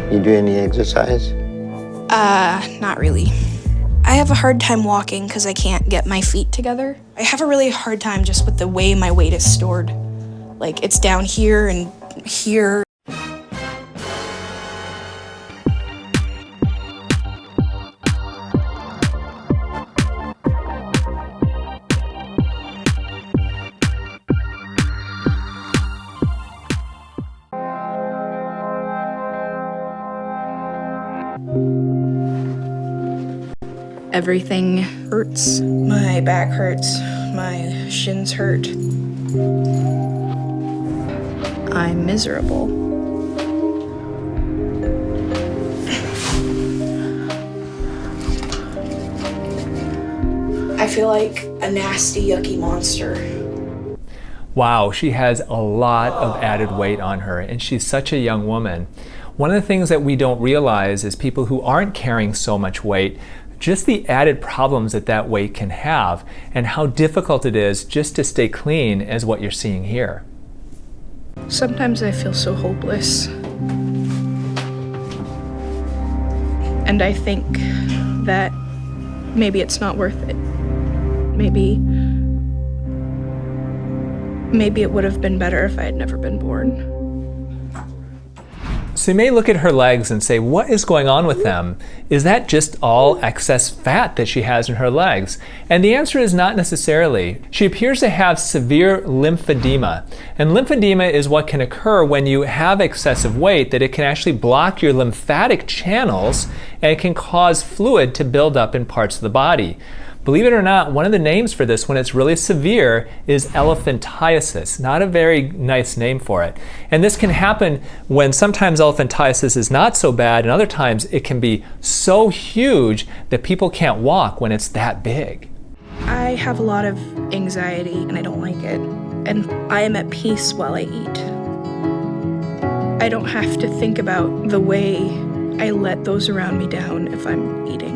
You do any exercise? Not really. I have a hard time walking because I can't get my feet together. I have a really hard time just with the way my weight is stored. Like, it's down here and here. Everything hurts. My back hurts. My shins hurt. I'm miserable. I feel like a nasty, yucky monster. Wow, she has a lot of added weight on her, and she's such a young woman. One of the things that we don't realize is people who aren't carrying so much weight, just the added problems that that weight can have, and how difficult it is just to stay clean as what you're seeing here. Sometimes I feel so hopeless. And I think that maybe it's not worth it. Maybe it would have been better if I had never been born. So you may look at her legs and say, what is going on with them? Is that just all excess fat that she has in her legs? And the answer is not necessarily. She appears to have severe lymphedema. And lymphedema is what can occur when you have excessive weight, that it can actually block your lymphatic channels and it can cause fluid to build up in parts of the body. Believe it or not, one of the names for this when it's really severe is elephantiasis. Not a very nice name for it. And this can happen when sometimes elephantiasis is not so bad, and other times it can be so huge that people can't walk when it's that big. I have a lot of anxiety and I don't like it. And I am at peace while I eat. I don't have to think about the way I let those around me down if I'm eating.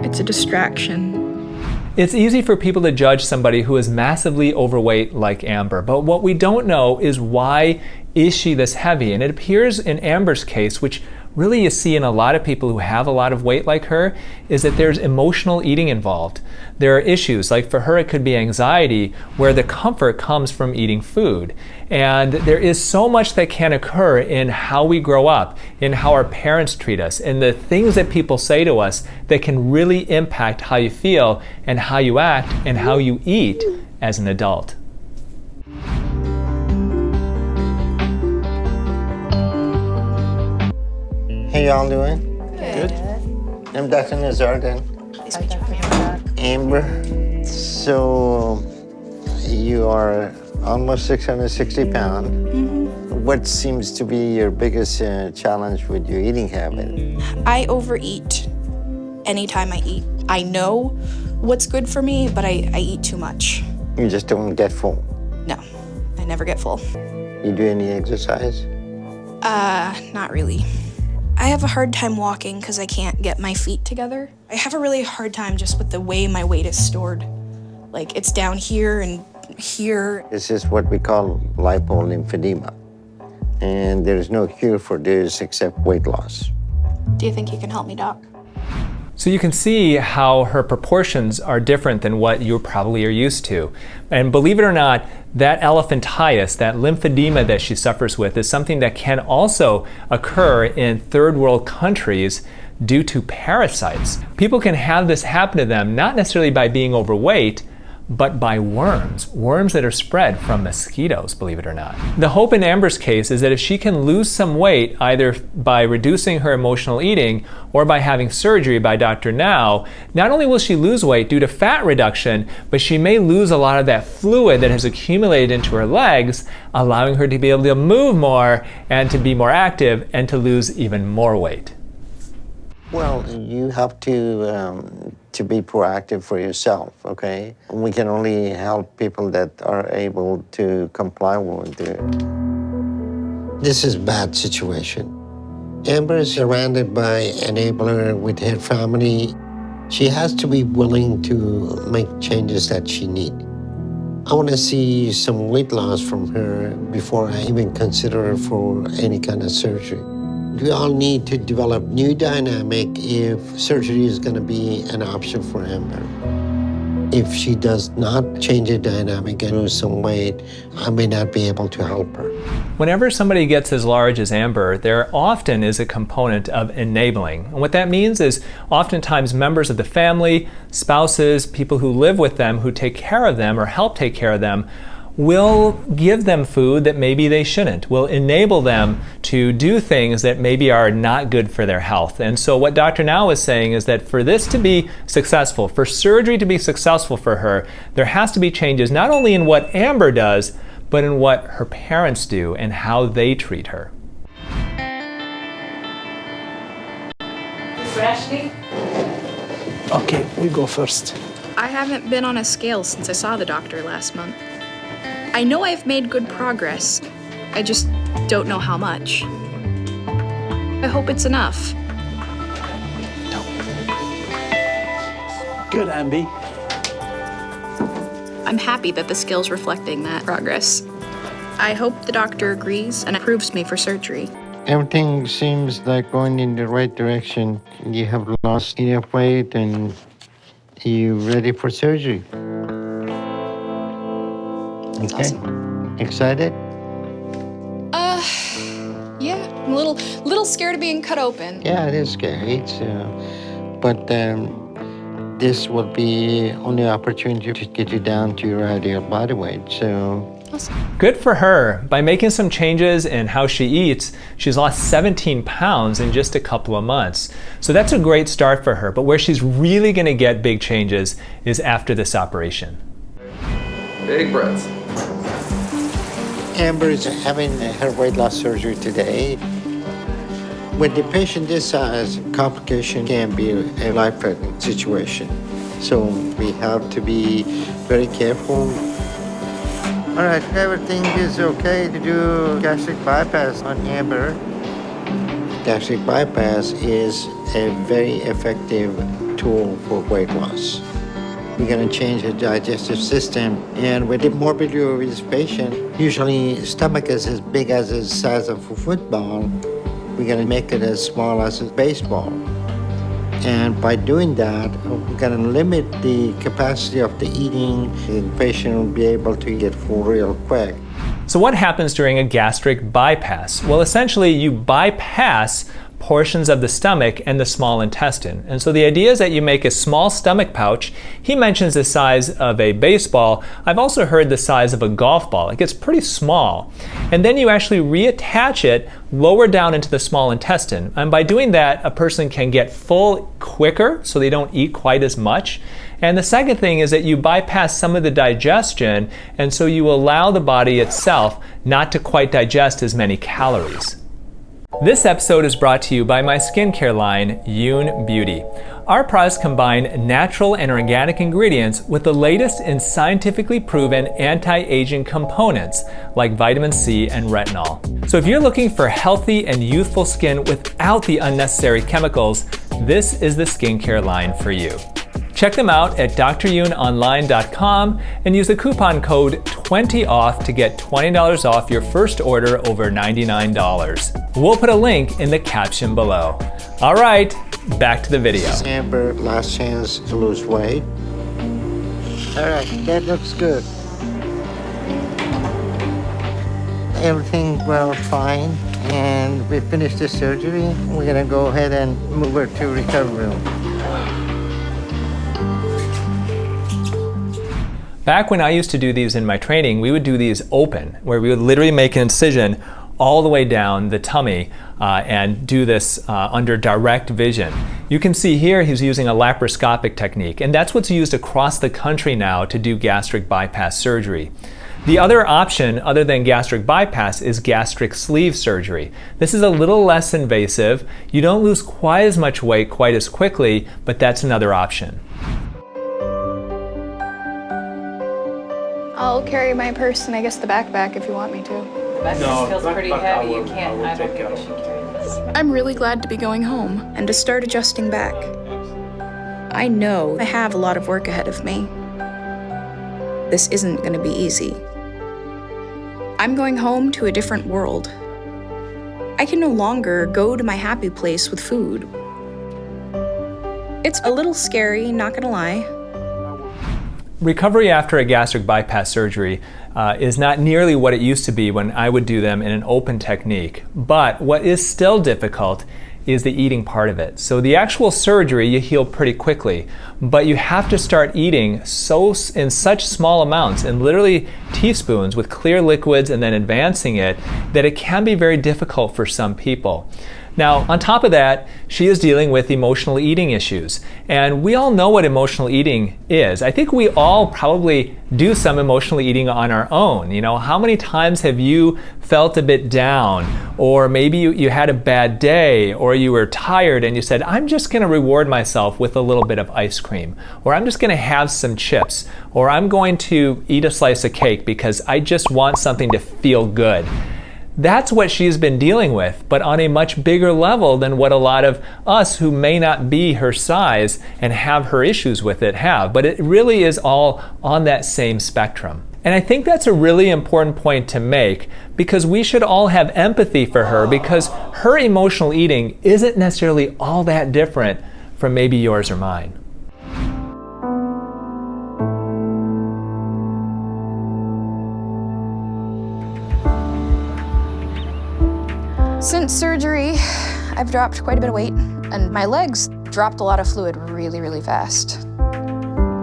It's a distraction. It's easy for people to judge somebody who is massively overweight like Amber, but what we don't know is why is she this heavy? And it appears in Amber's case, which really you see in a lot of people who have a lot of weight like her, is that there's emotional eating involved. There are issues, like for her it could be anxiety, where the comfort comes from eating food. And there is so much that can occur in how we grow up, in how our parents treat us, and the things that people say to us that can really impact how you feel and how you act and how you eat as an adult. How y'all doing? Good. I'm Dr. Nazardin. Amber, so you are almost 660 pounds. Mm-hmm. What seems to be your biggest challenge with your eating habit? I overeat anytime I eat. I know what's good for me, but I eat too much. You just don't get full. No, I never get full. You do any exercise? Not really. I have a hard time walking because I can't get my feet together. I have a really hard time just with the way my weight is stored. Like, it's down here and here. This is what we call lymphedema. And there is no cure for this except weight loss. Do you think you can help me, Doc? So you can see how her proportions are different than what you probably are used to. And believe it or not, that elephantiasis, that lymphedema that she suffers with, is something that can also occur in third world countries due to parasites. People can have this happen to them not necessarily by being overweight, but by worms that are spread from mosquitoes, believe it or not. The hope in Amber's case is that if she can lose some weight, either by reducing her emotional eating or by having surgery by Dr. Now, not only will she lose weight due to fat reduction, but she may lose a lot of that fluid that has accumulated into her legs, allowing her to be able to move more and to be more active and to lose even more weight. Well, you have to be proactive for yourself, okay? We can only help people that are able to comply with it. This is a bad situation. Amber is surrounded by enabler with her family. She has to be willing to make changes that she needs. I want to see some weight loss from her before I even consider her for any kind of surgery. We all need to develop new dynamic if surgery is going to be an option for Amber. If she does not change the dynamic and lose some weight, I may not be able to help her. Whenever somebody gets as large as Amber, there often is a component of enabling. And what that means is oftentimes members of the family, spouses, people who live with them, who take care of them or help take care of them, will give them food that maybe they shouldn't, will enable them to do things that maybe are not good for their health. And so what Dr. Now is saying is that for this to be successful, for surgery to be successful for her, there has to be changes not only in what Amber does, but in what her parents do and how they treat her. Ashley? Okay, we go first. I haven't been on a scale since I saw the doctor last month. I know I've made good progress. I just don't know how much. I hope it's enough. Good, Amby. I'm happy that the scale's reflecting that progress. I hope the doctor agrees and approves me for surgery. Everything seems like going in the right direction. You have lost enough weight and you're ready for surgery. Okay. Awesome. Excited? Yeah, I'm a little scared of being cut open. Yeah, it is scary. But this will be only opportunity to get you down to your ideal body weight. So. Awesome. Good for her. By making some changes in how she eats, she's lost 17 pounds in just a couple of months. So that's a great start for her. But where she's really going to get big changes is after this operation. Big breaths. Amber is having her weight loss surgery today. With the patient this size, complication can be a life-threatening situation. So we have to be very careful. All right, everything is okay to do gastric bypass on Amber. Gastric bypass is a very effective tool for weight loss. We're going to change the digestive system, and with the morbidity of this patient, usually stomach is as big as the size of a football. We're going to make it as small as a baseball. And by doing that, we're going to limit the capacity of the eating. The patient will be able to get full real quick. So what happens during a gastric bypass? Well, essentially you bypass portions of the stomach and the small intestine. And so the idea is that you make a small stomach pouch. He mentions the size of a baseball. I've also heard the size of a golf ball. It gets pretty small. And then you actually reattach it lower down into the small intestine. And by doing that, a person can get full quicker, so they don't eat quite as much. And the second thing is that you bypass some of the digestion, and so you allow the body itself not to quite digest as many calories. This episode is brought to you by my skincare line, Youn Beauty. Our products combine natural and organic ingredients with the latest in scientifically proven anti-aging components like vitamin C and retinol. So if you're looking for healthy and youthful skin without the unnecessary chemicals, this is the skincare line for you. Check them out at dryounonline.com and use the coupon code 20OFF to get $20 off your first order over $99. We'll put a link in the caption below. All right, back to the video. Amber, last chance to lose weight. All right, that looks good. Everything well fine, and we finished the surgery. We're gonna go ahead and move her to recovery room. Back when I used to do these in my training, we would do these open, where we would literally make an incision all the way down the tummy and do this under direct vision. You can see here he's using a laparoscopic technique, and that's what's used across the country now to do gastric bypass surgery. The other option, other than gastric bypass, is gastric sleeve surgery. This is a little less invasive. You don't lose quite as much weight quite as quickly, but that's another option. I'll carry my purse and I guess the backpack if you want me to. The backpack feels pretty heavy. You can't. I don't think you should carry this. I'm really glad to be going home and to start adjusting back. I know I have a lot of work ahead of me. This isn't going to be easy. I'm going home to a different world. I can no longer go to my happy place with food. It's a little scary, not gonna lie. Recovery after a gastric bypass surgery is not nearly what it used to be when I would do them in an open technique. But what is still difficult is the eating part of it. So the actual surgery, you heal pretty quickly, but you have to start eating in such small amounts, in literally teaspoons with clear liquids and then advancing it, that it can be very difficult for some people. Now, on top of that, she is dealing with emotional eating issues. And we all know what emotional eating is. I think we all probably do some emotional eating on our own. You know, how many times have you felt a bit down, or maybe you had a bad day, or you were tired and you said, I'm just gonna reward myself with a little bit of ice cream, or I'm just gonna have some chips, or I'm going to eat a slice of cake because I just want something to feel good. That's what she's been dealing with, but on a much bigger level than what a lot of us who may not be her size and have her issues with it have. But it really is all on that same spectrum. And I think that's a really important point to make, because we should all have empathy for her, because her emotional eating isn't necessarily all that different from maybe yours or mine. Since surgery, I've dropped quite a bit of weight, and my legs dropped a lot of fluid really, really fast.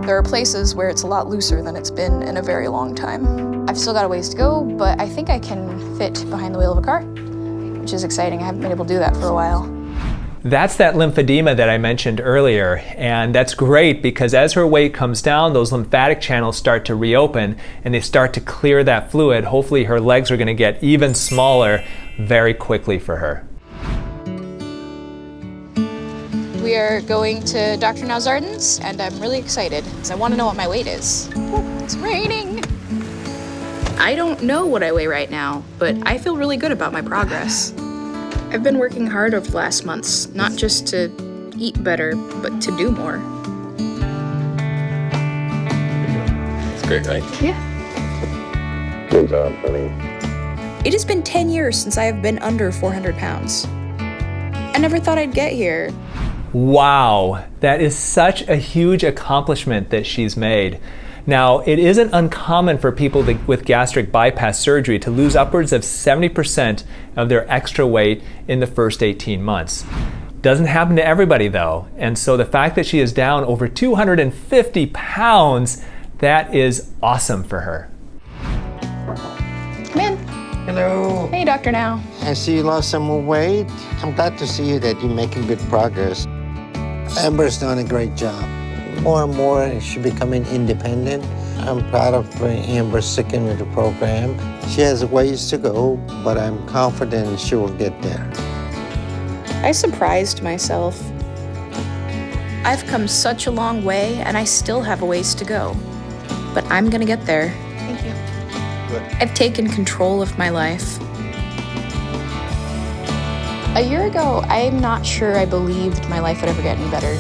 There are places where it's a lot looser than it's been in a very long time. I've still got a ways to go, but I think I can fit behind the wheel of a car, which is exciting. I haven't been able to do that for a while. That's that lymphedema that I mentioned earlier, and that's great because as her weight comes down, those lymphatic channels start to reopen and they start to clear that fluid. Hopefully her legs are going to get even smaller very quickly for her. We are going to Dr. Nowzarden's, and I'm really excited because I want to know what my weight is. It's raining. I don't know what I weigh right now, but I feel really good about my progress. I've been working hard over the last months, not just to eat better, but to do more. It's great, right? Yeah. Good job, buddy. It has been 10 years since I have been under 400 pounds. I never thought I'd get here. Wow, that is such a huge accomplishment that she's made. Now, it isn't uncommon for people with gastric bypass surgery to lose upwards of 70% of their extra weight in the first 18 months. Doesn't happen to everybody though, and so the fact that she is down over 250 pounds, that is awesome for her. Come in. Hello. Hey, Dr. Now. I see you lost some more weight. I'm glad to see that you're making good progress. Amber's done a great job. More and more, she's becoming independent. I'm proud of Amber sticking with the program. She has ways to go, but I'm confident she will get there. I surprised myself. I've come such a long way, and I still have a ways to go. But I'm gonna get there. Thank you. Good. I've taken control of my life. A year ago, I'm not sure I believed my life would ever get any better.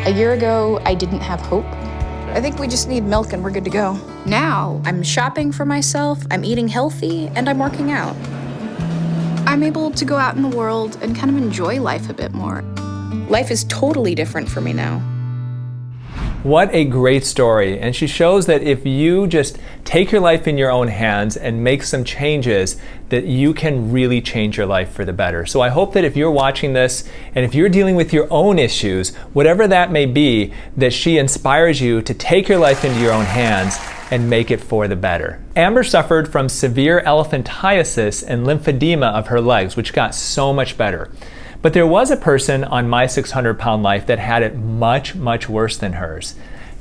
A year ago, I didn't have hope. I think we just need milk and we're good to go. Now, I'm shopping for myself, I'm eating healthy, and I'm working out. I'm able to go out in the world and kind of enjoy life a bit more. Life is totally different for me now. What a great story, and she shows that if you just take your life in your own hands and make some changes, that you can really change your life for the better. So I hope that if you're watching this and if you're dealing with your own issues, whatever that may be, that she inspires you to take your life into your own hands and make it for the better. Amber suffered from severe elephantiasis and lymphedema of her legs, which got so much better. But there was a person on My 600 Pound Life that had it much, much worse than hers.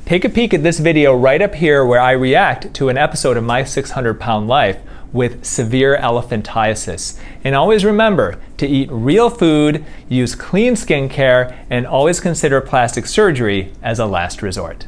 Take a peek at this video right up here where I react to an episode of My 600 Pound Life with severe elephantiasis. And always remember to eat real food, use clean skincare, and always consider plastic surgery as a last resort.